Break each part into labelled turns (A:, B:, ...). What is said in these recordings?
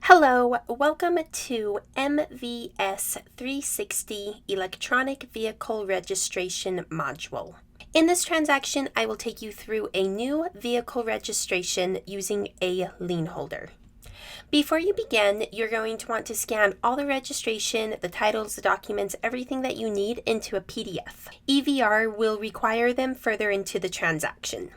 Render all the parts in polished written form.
A: Hello, welcome to MVS 360 Electronic Vehicle Registration Module. In this transaction, I will take you through a new vehicle registration using a lien holder. Before you begin, you're going to want to scan all the registration, the titles, the documents, everything that you need into a PDF. EVR will require them further into the transaction.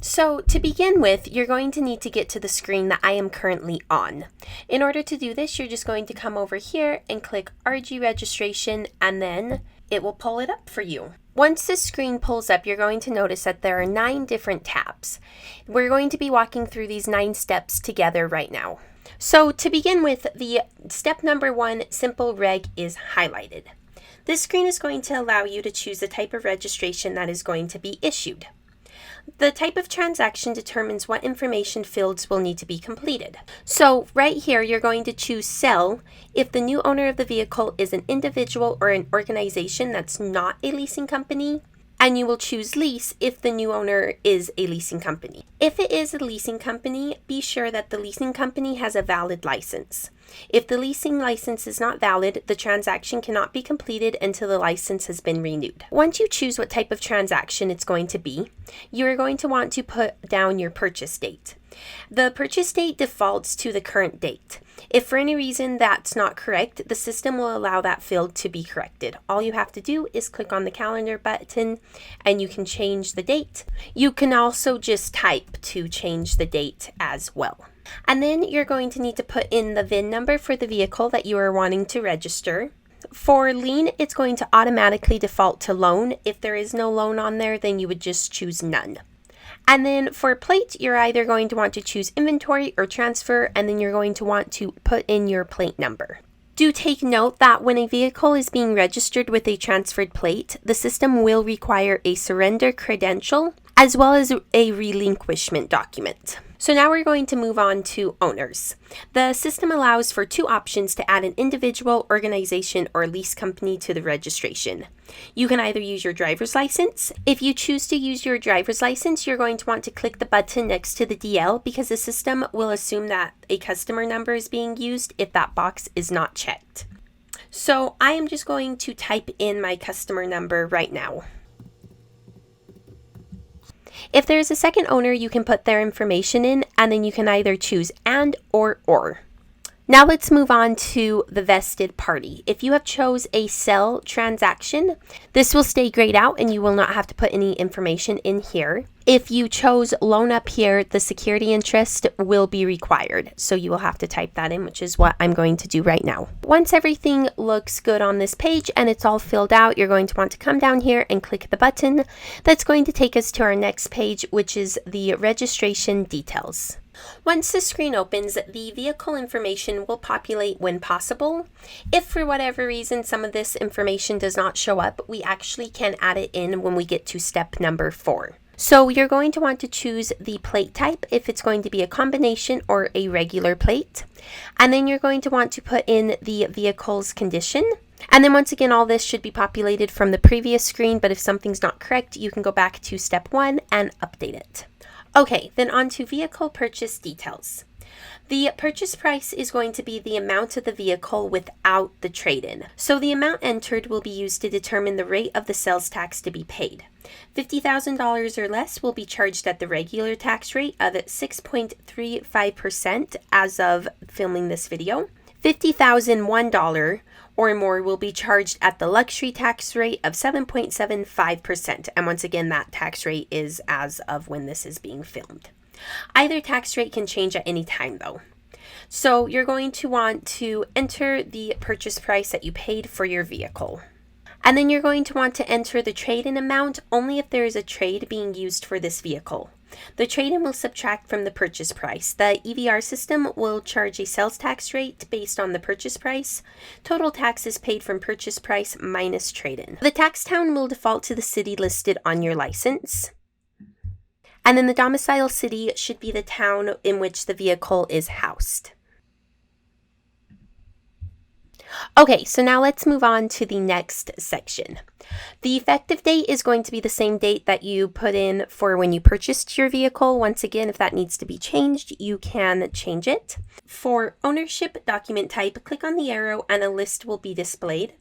A: So to begin with, you're going to need to get to the screen that I am currently on. In order to do this, you're just going to come over here and click RG registration, and then it will pull it up for you. Once this screen pulls up, you're going to notice that there are 9 different tabs. We're going to be walking through these 9 steps together right now. So to begin with, the step number 1, Simple Reg, is highlighted. This screen is going to allow you to choose the type of registration that is going to be issued. The type of transaction determines what information fields will need to be completed. So right here, you're going to choose sell if the new owner of the vehicle is an individual or an organization that's not a leasing company, and you will choose lease if the new owner is a leasing company. If it is a leasing company, be sure that the leasing company has a valid license. If the leasing license is not valid, the transaction cannot be completed until the license has been renewed. Once you choose what type of transaction it's going to be, you are going to want to put down your purchase date. The purchase date defaults to the current date. If for any reason that's not correct, the system will allow that field to be corrected. All you have to do is click on the calendar button and you can change the date. You can also just type to change the date as well. And then you're going to need to put in the VIN number for the vehicle that you are wanting to register. For lien, it's going to automatically default to loan. If there is no loan on there, then you would just choose none. And then for plate, you're either going to want to choose inventory or transfer, and then you're going to want to put in your plate number. Do take note that when a vehicle is being registered with a transferred plate, the system will require a surrender credential as well as a relinquishment document. So now we're going to move on to owners. The system allows for 2 options to add an individual, organization, or lease company to the registration. You can either use your driver's license. If you choose to use your driver's license, you're going to want to click the button next to the DL because the system will assume that a customer number is being used if that box is not checked. So I am just going to type in my customer number right now. If there is a second owner, you can put their information in, and then you can either choose and or. Now let's move on to the vested party. If you have chose a sell transaction, this will stay grayed out and you will not have to put any information in here. If you chose loan up here, the security interest will be required. So you will have to type that in, which is what I'm going to do right now. Once everything looks good on this page and it's all filled out, you're going to want to come down here and click the button. That's going to take us to our next page, which is the registration details. Once the screen opens, the vehicle information will populate when possible. If for whatever reason some of this information does not show up, we actually can add it in when we get to step number 4. So you're going to want to choose the plate type if it's going to be a combination or a regular plate. And then you're going to want to put in the vehicle's condition. And then once again, all this should be populated from the previous screen, but if something's not correct, you can go back to step 1 and update it. Okay, then on to vehicle purchase details. The purchase price is going to be the amount of the vehicle without the trade-in. So the amount entered will be used to determine the rate of the sales tax to be paid. $50,000 or less will be charged at the regular tax rate of 6.35% as of filming this video. $50,001 or more will be charged at the luxury tax rate of 7.75%. And once again, that tax rate is as of when this is being filmed. Either tax rate can change at any time though. So you're going to want to enter the purchase price that you paid for your vehicle. And then you're going to want to enter the trade-in amount only if there is a trade being used for this vehicle. The trade-in will subtract from the purchase price. The EVR system will charge a sales tax rate based on the purchase price. Total tax is paid from purchase price minus trade-in. The tax town will default to the city listed on your license. And then the domicile city should be the town in which the vehicle is housed. Okay, so now let's move on to the next section. The effective date is going to be the same date that you put in for when you purchased your vehicle. Once again, if that needs to be changed, you can change it. For ownership document type, click on the arrow and a list will be displayed.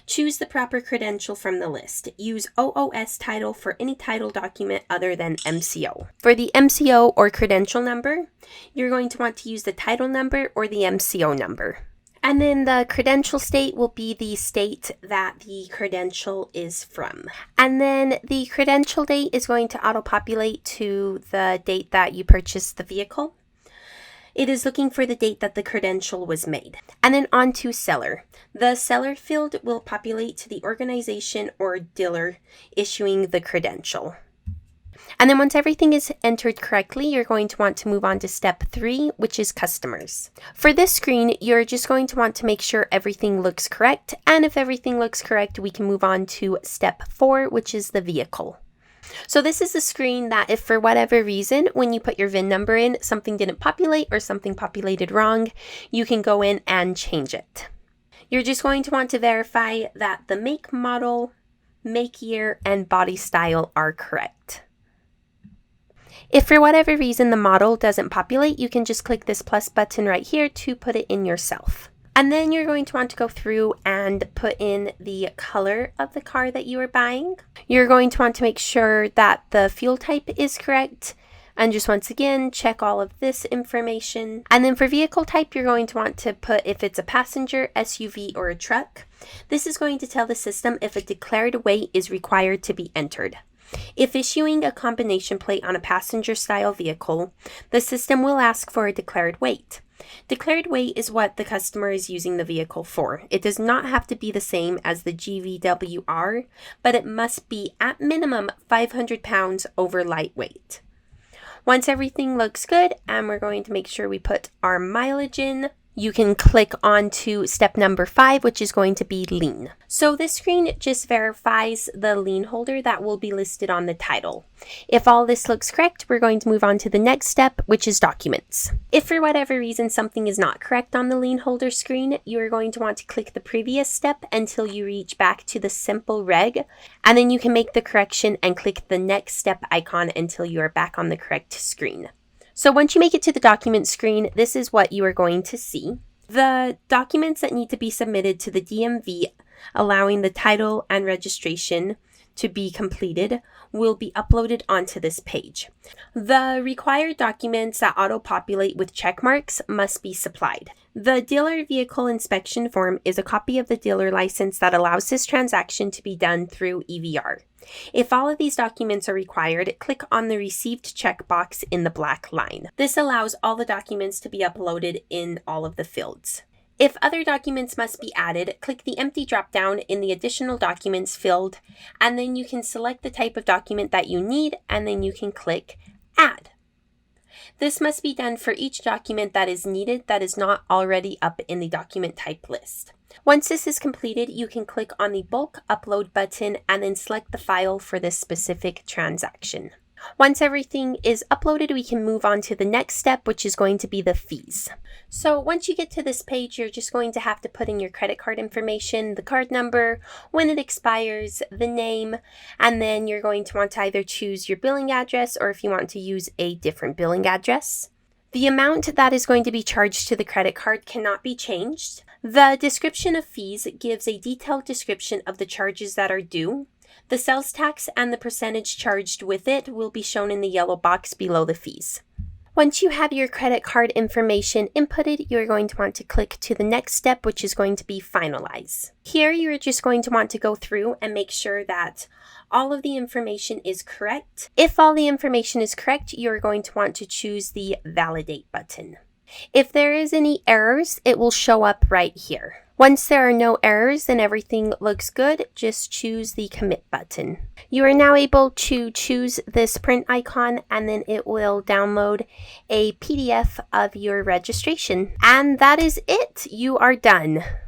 A: Choose the proper credential from the list. Use OOS title for any title document other than MCO. For the MCO or credential number, you're going to want to use the title number or the MCO number. And then the credential state will be the state that the credential is from. And then the credential date is going to auto-populate to the date that you purchased the vehicle. It is looking for the date that the credential was made. And then on to seller. The seller field will populate to the organization or dealer issuing the credential. And then once everything is entered correctly, you're going to want to move on to step 3, which is customers. For this screen, you're just going to want to make sure everything looks correct. And if everything looks correct, we can move on to step 4, which is the vehicle. So this is the screen that if for whatever reason, when you put your VIN number in, something didn't populate or something populated wrong, you can go in and change it. You're just going to want to verify that the make, model, make year, and body style are correct. If for whatever reason the model doesn't populate, you can just click this plus button right here to put it in yourself. And then you're going to want to go through and put in the color of the car that you are buying. You're going to want to make sure that the fuel type is correct. And just once again, check all of this information. And then for vehicle type, you're going to want to put if it's a passenger, SUV, or a truck. This is going to tell the system if a declared weight is required to be entered. If issuing a combination plate on a passenger-style vehicle, the system will ask for a declared weight. Declared weight is what the customer is using the vehicle for. It does not have to be the same as the GVWR, but it must be at minimum 500 pounds over lightweight. Once everything looks good, and we're going to make sure we put our mileage in, you can click on to step number 5, which is going to be lien. So this screen just verifies the lien holder that will be listed on the title. If all this looks correct, we're going to move on to the next step, which is documents. If for whatever reason something is not correct on the lien holder screen, you're going to want to click the previous step until you reach back to the simple reg, and then you can make the correction and click the next step icon until you are back on the correct screen. So once you make it to the document screen, this is what you are going to see. The documents that need to be submitted to the DMV, allowing the title and registration to be completed, will be uploaded onto this page. The required documents that auto-populate with check marks must be supplied. The dealer vehicle inspection form is a copy of the dealer license that allows this transaction to be done through EVR. If all of these documents are required, click on the received checkbox in the black line. This allows all the documents to be uploaded in all of the fields. If other documents must be added, click the empty drop-down in the additional documents field, and then you can select the type of document that you need, and then you can click add. This must be done for each document that is needed that is not already up in the document type list. Once this is completed, you can click on the bulk upload button and then select the file for this specific transaction. Once everything is uploaded, we can move on to the next step, which is going to be the fees. So once you get to this page, you're just going to have to put in your credit card information, the card number, when it expires, the name, and then you're going to want to either choose your billing address or if you want to use a different billing address. The amount that is going to be charged to the credit card cannot be changed. The description of fees gives a detailed description of the charges that are due. The sales tax and the percentage charged with it will be shown in the yellow box below the fees. Once you have your credit card information inputted, you're going to want to click to the next step, which is going to be finalize. Here, you're just going to want to go through and make sure that all of the information is correct. If all the information is correct, you're going to want to choose the validate button. If there is any errors, it will show up right here. Once there are no errors and everything looks good, just choose the commit button. You are now able to choose this print icon and then it will download a PDF of your registration. And that is it. You are done.